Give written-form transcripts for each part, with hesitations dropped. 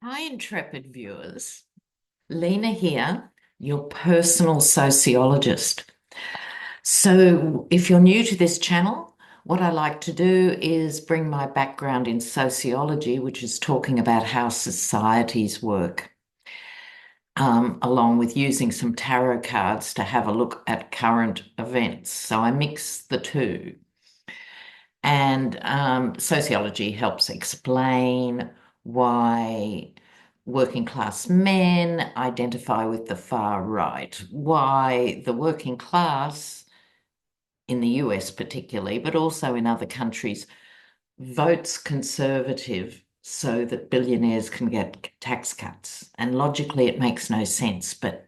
Hi, intrepid viewers. Lena here, your personal sociologist. So, if you're new to this channel, what I like to do is bring my background in sociology, which is talking about how societies work, along with using some tarot cards to have a look at current events. So, I mix the two. And sociology helps explain why working class men identify with the far right, why the working class in the US particularly, but also in other countries, votes conservative so that billionaires can get tax cuts. And logically, it makes no sense, but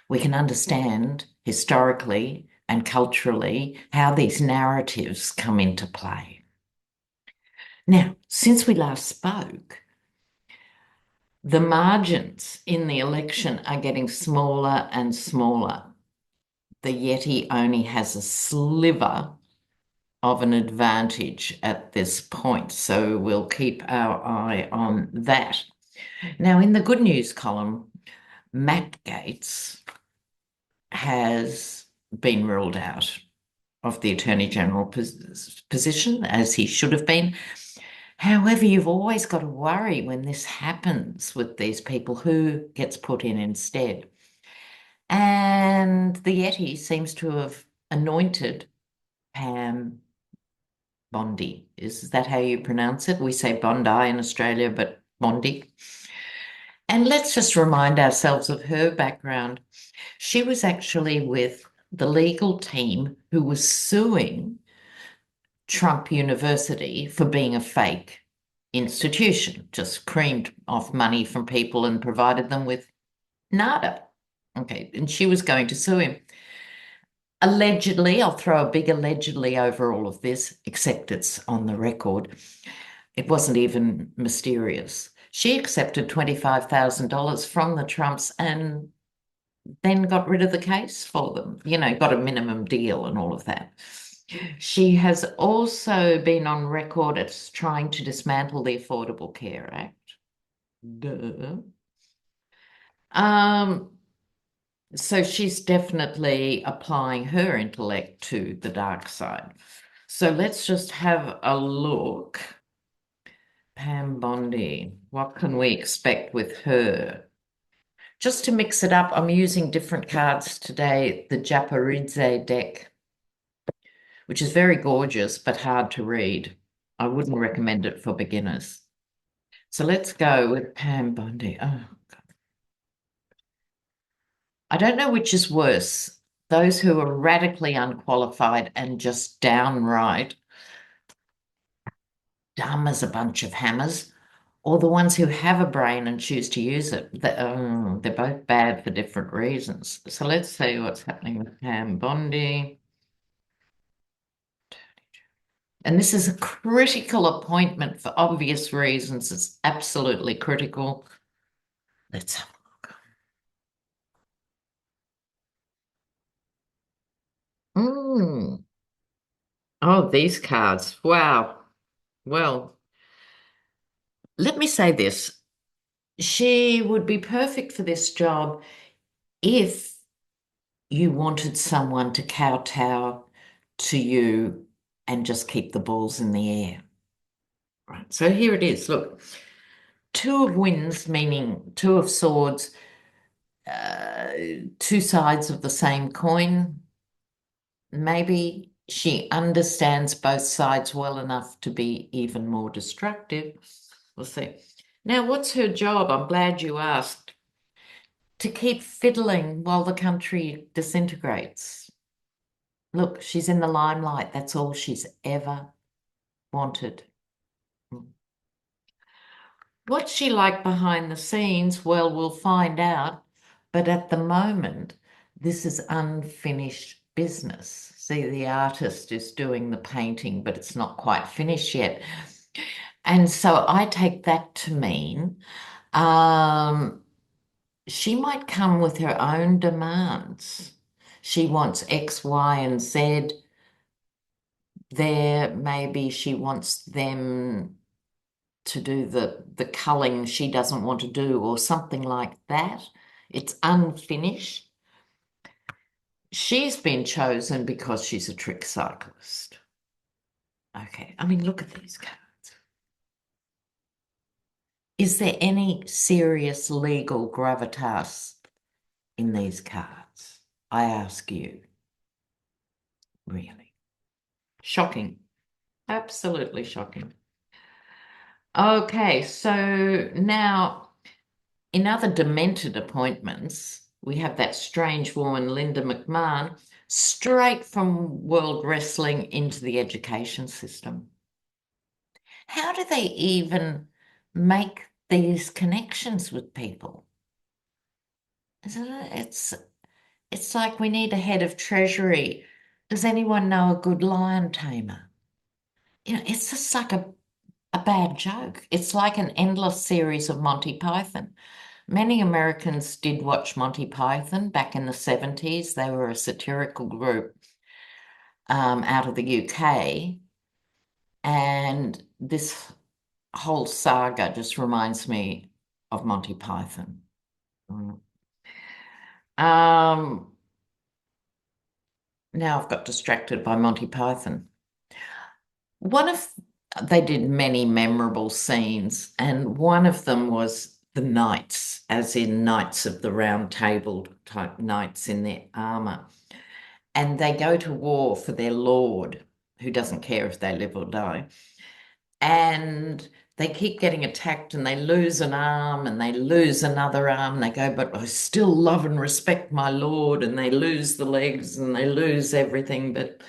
we can understand historically and culturally how these narratives come into play. Now, since we last spoke, the margins in the election are getting smaller and smaller. The Yeti only has a sliver of an advantage at this point, so we'll keep our eye on that. Now, in the good news column, Matt Gaetz has been ruled out of the Attorney General position, as he should have been. However, you've always got to worry when this happens with these people who gets put in instead. And the Yeti seems to have anointed Pam Bondi. Is that how you pronounce it? We say Bondi in Australia, but Bondi. And let's just remind ourselves of her background. She was actually with the legal team who was suing Trump University for being a fake institution, just creamed off money from people and provided them with nada. Okay, and she was going to sue him. Allegedly, I'll throw a big allegedly over all of this, except it's on the record. It wasn't even mysterious. She accepted $25,000 from the Trumps and then got rid of the case for them, got a minimum deal and all of that. She has also been on record as trying to dismantle the Affordable Care Act. Duh. Um, so she's definitely applying her intellect to the dark side. So let's just have a look. Pam Bondi, what can we expect with her? Just to mix it up, I'm using different cards today, the Japaridze deck, which is very gorgeous but hard to read. I wouldn't recommend it for beginners. So let's go with Pam Bondi. Oh, I don't know which is worse, those who are radically unqualified and just downright dumb as a bunch of hammers, or the ones who have a brain and choose to use it. They're both bad for different reasons. So let's see what's happening with Pam Bondi. And this is a critical appointment for obvious reasons. It's absolutely critical. Let's have a look. Oh, these cards. Wow. Well, let me say this. She would be perfect for this job if you wanted someone to kowtow to you and just keep the balls in the air. Right. So here it is. Look, two of winds, meaning two of swords, uh, two sides of the same coin. Maybe she understands both sides well enough to be even more destructive. We'll see. Now, what's her job? I'm glad you asked. To keep fiddling while the country disintegrates. Look, she's in the limelight. That's all she's ever wanted. What's she like behind the scenes? Well, we'll find out. But at the moment, this is unfinished business. See, the artist is doing the painting, but it's not quite finished yet. And so I take that to mean she might come with her own demands. She wants X, Y, and Z there. Maybe she wants them to do the culling she doesn't want to do or something like that. It's unfinished. She's been chosen because she's a trick cyclist. Okay, I mean, look at these cards. Is there any serious legal gravitas in these cards? I ask you, really. Shocking. Absolutely shocking. Okay, so now in other demented appointments, we have that strange woman, Linda McMahon, straight from World Wrestling into the education system. How do they even make these connections with people? Isn't it? It's like we need a head of treasury. Does anyone know a good lion tamer? It's just like a bad joke. It's like an endless series of Monty Python. Many Americans did watch Monty Python back in the 70s. They were a satirical group out of the UK. And this whole saga just reminds me of Monty Python. Mm. Um, Now I've got distracted by Monty Python. One of They did many memorable scenes, and one of them was the knights, as in Knights of the Round Table type knights in their armor. And they go to war for their lord, who doesn't care if they live or die. And they keep getting attacked and they lose an arm and they lose another arm. They go, but I still love and respect my lord. And they lose the legs and they lose everything. But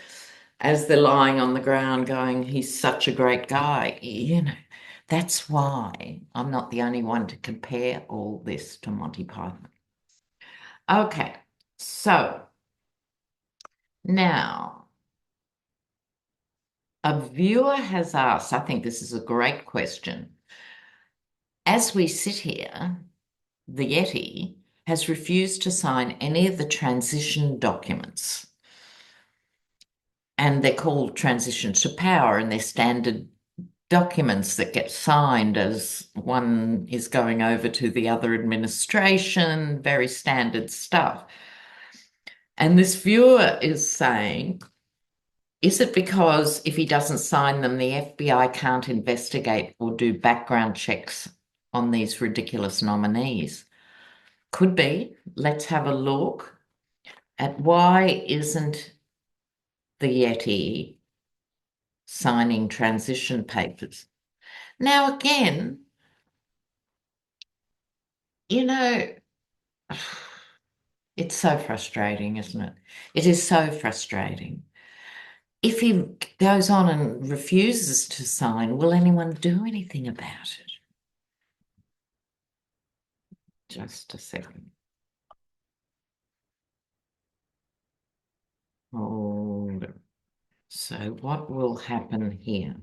as they're lying on the ground going, he's such a great guy, that's why I'm not the only one to compare all this to Monty Python. Okay, so now a viewer has asked, I think this is a great question. As we sit here, the Yeti has refused to sign any of the transition documents. And they're called transitions to power, and they're standard documents that get signed as one is going over to the other administration, very standard stuff. And this viewer is saying, is it because if he doesn't sign them, the FBI can't investigate or do background checks on these ridiculous nominees? Could be. Let's have a look at why isn't the Yeti signing transition papers. Now, again, you know, it's so frustrating, isn't it? It is so frustrating. If he goes on and refuses to sign, will anyone do anything about it? Just a second. Hold on. So what will happen here?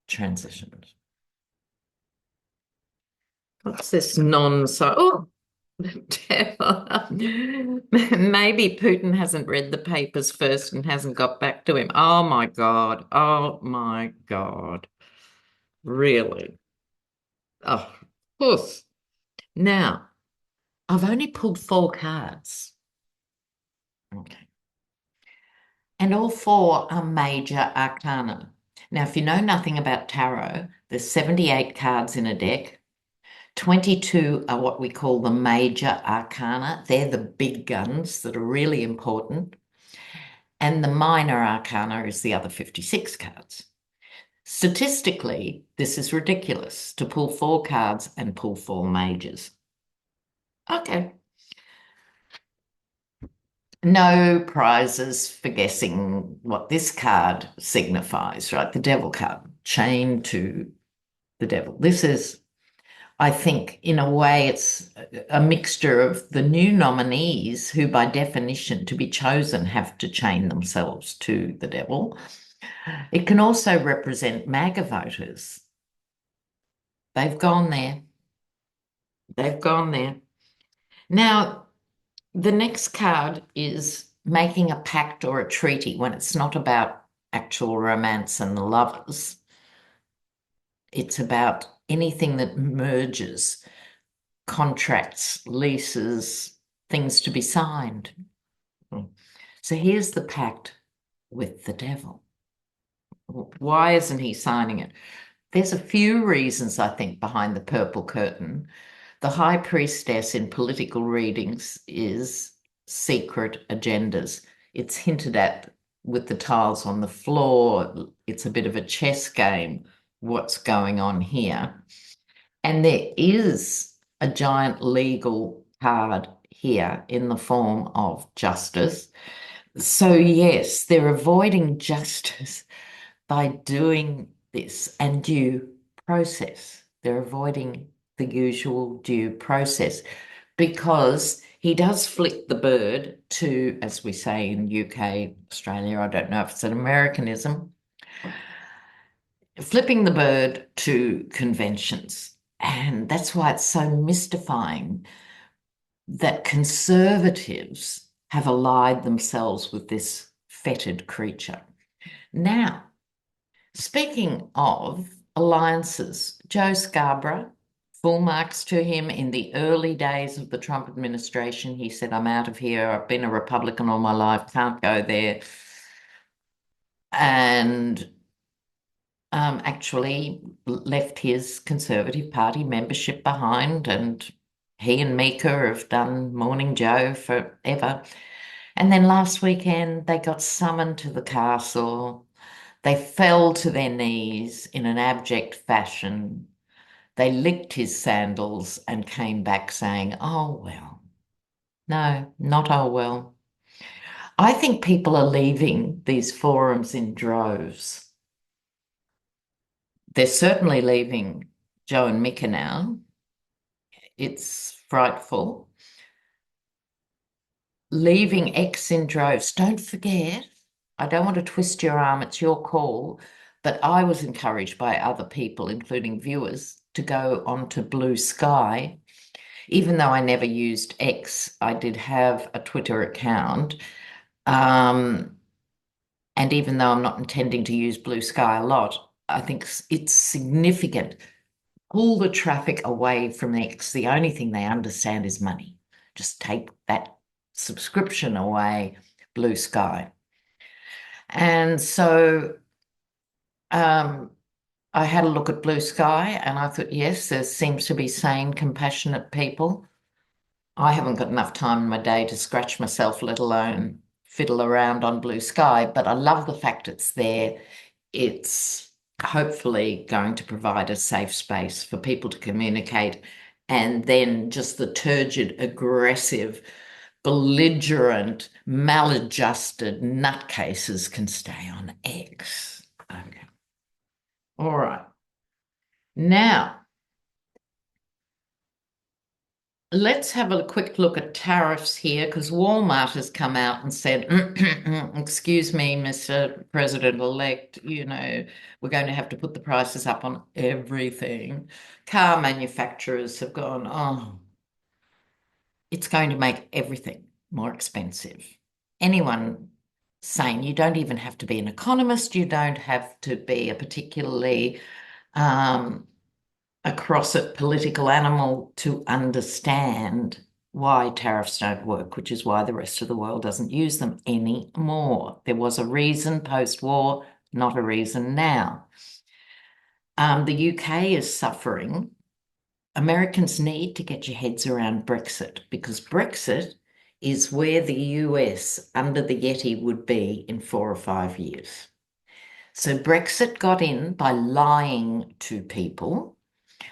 Transitions. What's this non-so? Oh, maybe Putin hasn't read the papers first and hasn't got back to him. Oh my God. Oh my God. Really? Oh, oof. Now, I've only pulled 4 cards. Okay. And all 4 are major arcana. Now, if you know nothing about tarot, there's 78 cards in a deck. 22 are what we call the major arcana. They're the big guns that are really important. And the minor arcana is the other 56 cards. Statistically, this is ridiculous to pull 4 cards and pull 4 majors. Okay. No prizes for guessing what this card signifies, right? The devil card, chained to the devil. This is, I think, in a way, it's a mixture of the new nominees who, by definition, to be chosen, have to chain themselves to the devil. It can also represent MAGA voters. They've gone there. They've gone there. Now, the next card is making a pact or a treaty when it's not about actual romance and the lovers. It's about anything that merges, contracts, leases, things to be signed. So here's the pact with the devil. Why isn't he signing it? There's a few reasons, I think, behind the purple curtain. The high priestess in political readings is secret agendas. It's hinted at with the tiles on the floor. It's a bit of a chess game, what's going on here. And there is a giant legal card here in the form of justice. So, yes, they're avoiding justice by doing this and due process. They're avoiding the usual due process because he does flick the bird to, as we say in UK, Australia, I don't know if it's an Americanism, flipping the bird to conventions. And that's why it's so mystifying that conservatives have allied themselves with this fetid creature. Now, speaking of alliances, Joe Scarborough, full marks to him in the early days of the Trump administration. He said, I'm out of here. I've been a Republican all my life, can't go there. And actually left his Conservative Party membership behind. And he and Mika have done Morning Joe forever. And then last weekend, they got summoned to the castle. They fell to their knees in an abject fashion. They licked his sandals and came back saying, oh, well. No, not oh, well. I think people are leaving these forums in droves. They're certainly leaving Joe and Mika now. It's frightful. Leaving X in droves. Don't forget, I don't want to twist your arm, it's your call, but I was encouraged by other people, including viewers, to go onto Blue Sky. Even though I never used X, I did have a Twitter account. And even though I'm not intending to use Blue Sky a lot, I think it's significant. Pull the traffic away from X. The only thing they understand is money. Just take that subscription away, Blue Sky. And so I had a look at Blue Sky and I thought, yes, there seems to be sane, compassionate people. I haven't got enough time in my day to scratch myself, let alone fiddle around on Blue Sky, but I love the fact it's there. It's hopefully going to provide a safe space for people to communicate. And then just the turgid, aggressive, belligerent, maladjusted nutcases can stay on X. Okay. All right. Now, let's have a quick look at tariffs here because Walmart has come out and said, excuse me, Mr. President-elect, we're going to have to put the prices up on everything. Car manufacturers have gone, oh, it's going to make everything more expensive. Anyone saying you don't even have to be an economist, you don't have to be a particularly across a political animal to understand why tariffs don't work, which is why the rest of the world doesn't use them anymore. There was a reason post-war, not a reason now. The UK is suffering. Americans need to get your heads around Brexit because Brexit is where the US under the Yeti would be in 4 or 5 years. So Brexit got in by lying to people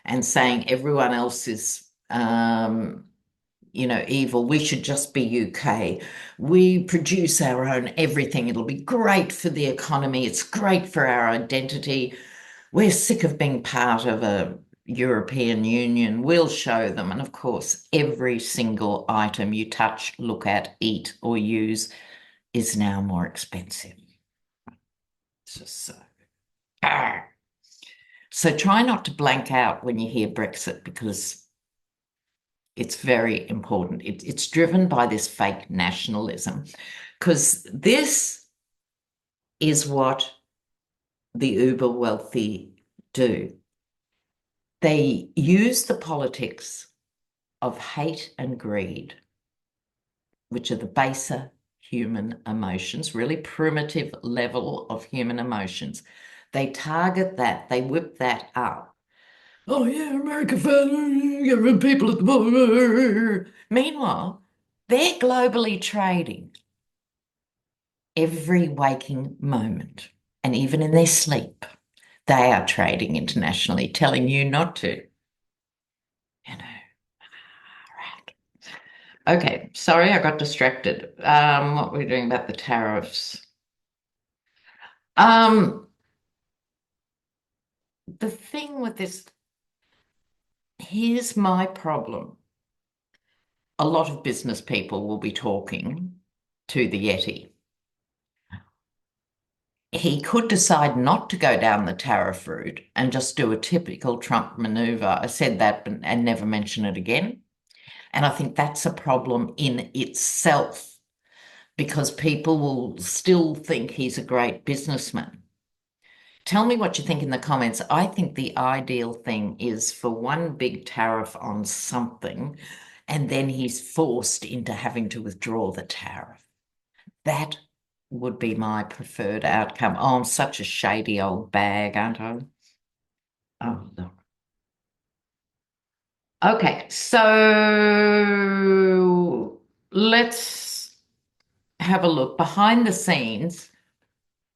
and saying everyone else is, evil. We should just be UK. We produce our own everything. It'll be great for the economy. It's great for our identity. We're sick of being part of a European Union. We'll show them. And of course, every single item you touch, look at, eat, or use is now more expensive. It's just so. Arr. So try not to blank out when you hear Brexit because it's very important. It's driven by this fake nationalism because this is what the uber wealthy do. They use the politics of hate and greed, which are the baser human emotions, really primitive level of human emotions. They target that, they whip that up. Oh yeah, America first, people at the bottom. Meanwhile, they're globally trading every waking moment, and even in their sleep, they are trading internationally, telling you not to. You know, right. Okay, sorry, I got distracted. What were we doing about the tariffs? Um, the thing with this, here's my problem. A lot of business people will be talking to the Yeti. He could decide not to go down the tariff route and just do a typical Trump maneuver. I said that and never mention it again. And I think that's a problem in itself because people will still think he's a great businessman. Tell me what you think in the comments. I think the ideal thing is for one big tariff on something, and then he's forced into having to withdraw the tariff. That would be my preferred outcome. Oh, I'm such a shady old bag, aren't I? Oh, look. Okay, so let's have a look behind the scenes.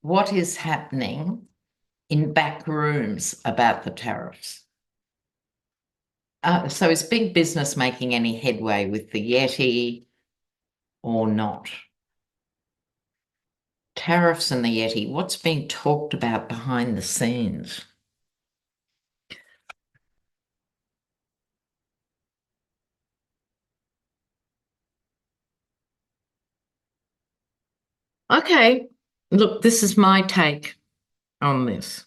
What is happening in back rooms about the tariffs? So is big business making any headway with the Yeti or not? Tariffs and the Yeti, what's being talked about behind the scenes? Okay, look, this is my take on this.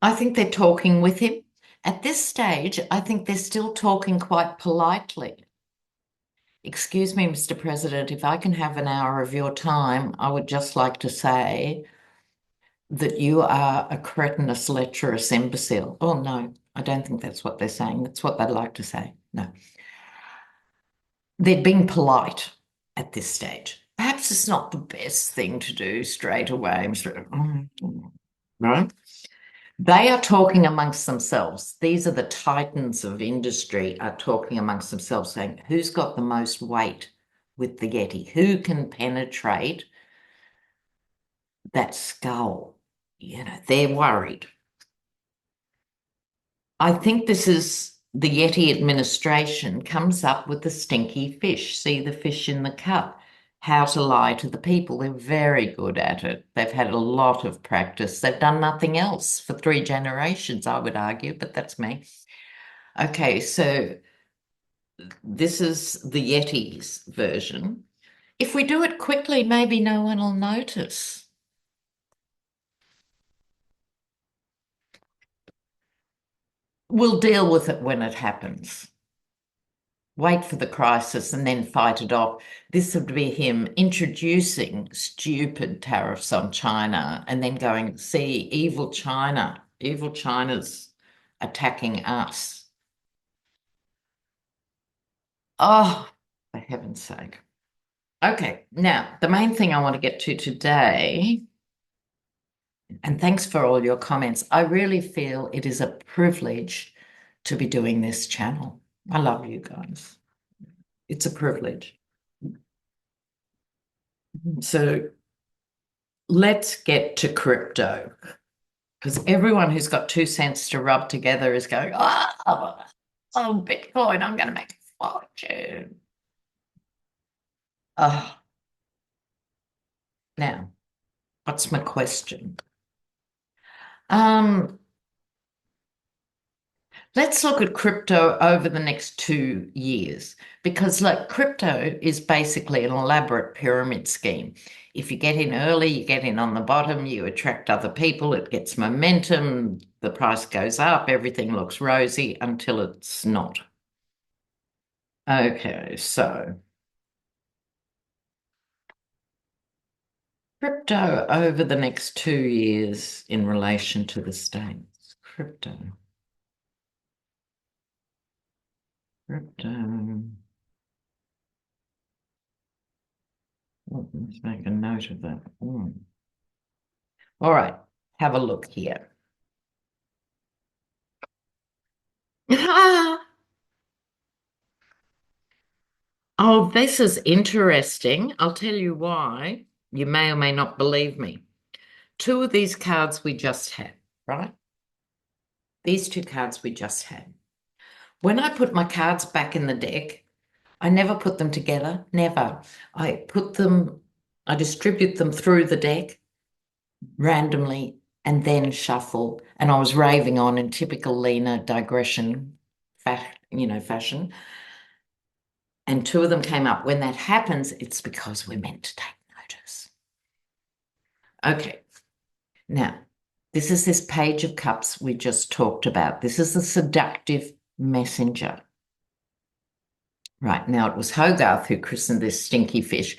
I think they're talking with him. At this stage, I think they're still talking quite politely. Excuse me, Mr. President, if I can have an hour of your time, I would just like to say that you are a cretinous, lecherous imbecile. Oh, no, I don't think that's what they're saying. That's what they'd like to say. No. They're being polite at this stage. Perhaps it's not the best thing to do straight away, right? They are talking amongst themselves. These are the titans of industry are talking amongst themselves, saying, who's got the most weight with the Yeti? Who can penetrate that skull? They're worried. I think this is the Yeti administration comes up with the stinky fish. See the fish in the cup. How to lie to the people. They're very good at it. They've had a lot of practice. They've done nothing else for 3 generations, I would argue, but that's me. Okay, so this is the Yeti's version. If we do it quickly, maybe no one will notice. We'll deal with it when it happens. Wait for the crisis and then fight it off. This would be him introducing stupid tariffs on China and then going, see, evil China. Evil China's attacking us. Oh, for heaven's sake. Okay, now the main thing I want to get to today, and thanks for all your comments. I really feel it is a privilege to be doing this channel. I love you guys. It's a privilege. So let's get to crypto because everyone who's got 2 cents to rub together is going, oh, Bitcoin, I'm going to make a fortune. Oh, now, what's my question? Um, Let's look at crypto over the next 2 years because, like, crypto is basically an elaborate pyramid scheme. If you get in early, you get in on the bottom, you attract other people, it gets momentum, the price goes up, everything looks rosy until it's not. Okay, so Crypto over the next 2 years in relation to the States. Crypto. Oh, let's make a note of that. All right, have a look here. Oh, this is interesting. I'll tell you why. You may or may not believe me. Two of these cards we just had, right? These two cards we just had. When I put my cards back in the deck, I never put them together, never. I distribute them through the deck randomly and then shuffle. And I was raving on in typical Lena digression, fashion. And two of them came up. When that happens, it's because we're meant to take notice. Okay. Now, this is this page of cups we just talked about. This is the seductive messenger. Right. Now, it was Hogarth who christened this stinky fish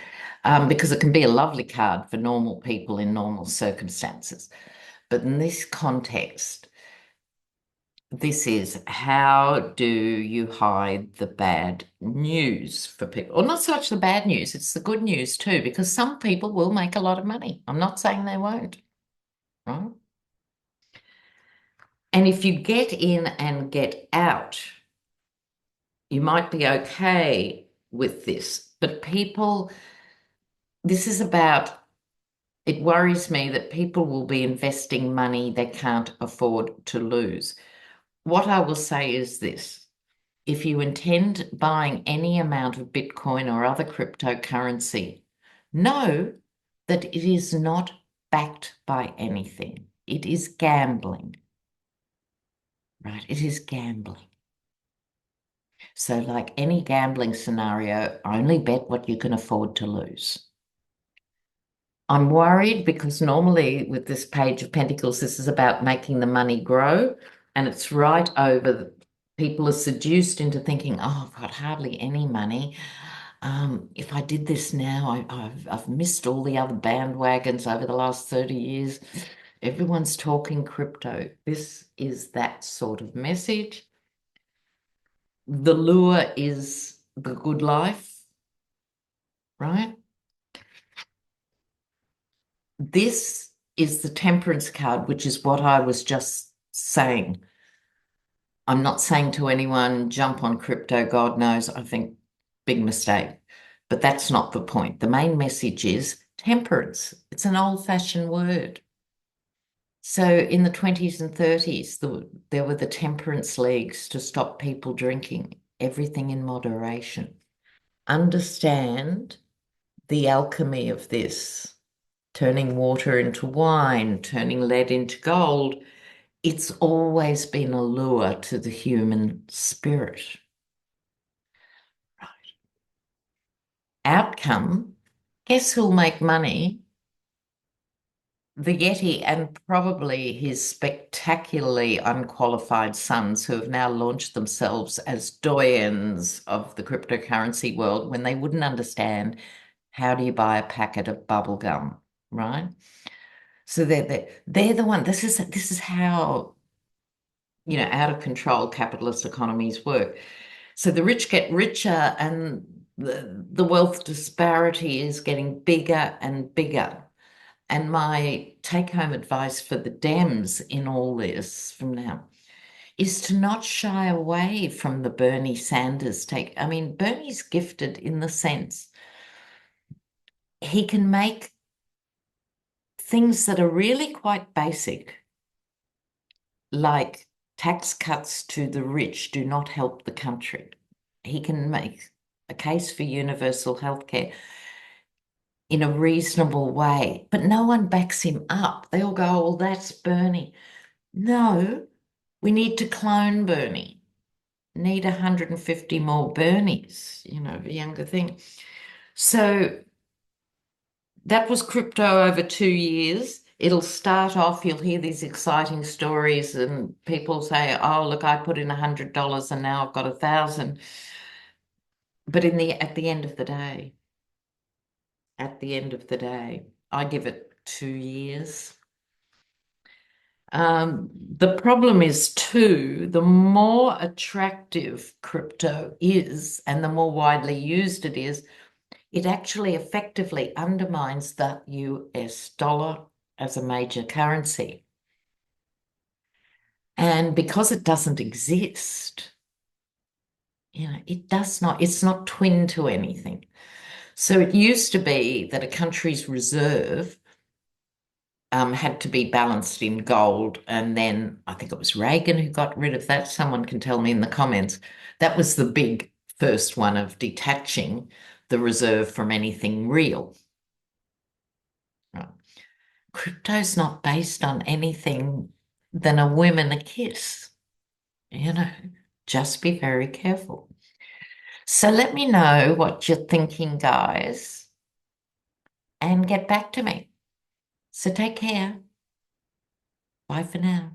because it can be a lovely card for normal people in normal circumstances. But in this context, this is how do you hide the bad news for people? Or not so much the bad news, it's the good news too, because some people will make a lot of money. I'm not saying they won't, right? And if you get in and get out, you might be okay with this. But people, this is about, it worries me that people will be investing money they can't afford to lose. What I will say is this. If you intend buying any amount of Bitcoin or other cryptocurrency, know that it is not backed by anything. It is gambling, right? It is gambling. So like any gambling scenario, only bet what you can afford to lose. I'm worried because normally with this Page of Pentacles, this is about making the money grow, and it's right over. People are seduced into thinking, oh, I've got hardly any money. If I did this now, I've missed all the other bandwagons over the last 30 years. Everyone's talking crypto. This is that sort of message. The lure is the good life, right? This is the Temperance card, which is what I was just saying. I'm not saying to anyone, jump on crypto, God knows, I think big mistake. But that's not the point. The main message is temperance. It's an old-fashioned word. So in the 20s and 30s, there were the temperance leagues to stop people drinking, everything in moderation. Understand the alchemy of this, turning water into wine, turning lead into gold. It's always been a lure to the human spirit. Outcome, guess who'll make money? The Yeti and probably his spectacularly unqualified sons who have now launched themselves as doyens of the cryptocurrency world when they wouldn't understand how do you buy a packet of bubble gum, right? So they're the one. This is how, out of control capitalist economies work. So the rich get richer and the wealth disparity is getting bigger and bigger. And my take-home advice for the Dems in all this from now is to not shy away from the Bernie Sanders take. I mean, Bernie's gifted in the sense he can make things that are really quite basic, like tax cuts to the rich do not help the country. He can make a case for universal healthcare in a reasonable way, but no one backs him up. They all go, oh, well, that's Bernie. No, we need to clone Bernie. Need 150 more Bernies, a younger thing. So that was crypto over 2 years. It'll start off, you'll hear these exciting stories and people say, oh, look, I put in $100 and now I've got 1,000. But at the end of the day, I give it 2 years. The problem is too, the more attractive crypto is and the more widely used it is, it actually effectively undermines the US dollar as a major currency. And because it doesn't exist, it does not, it's not twin to anything. So it used to be that a country's reserve had to be balanced in gold. And then I think it was Reagan who got rid of that. Someone can tell me in the comments. That was the big first one of detaching the reserve from anything real. Right. Crypto's not based on anything than a whim and a kiss. You know, just be very careful. So let me know what you're thinking, guys, and get back to me. So take care. Bye for now.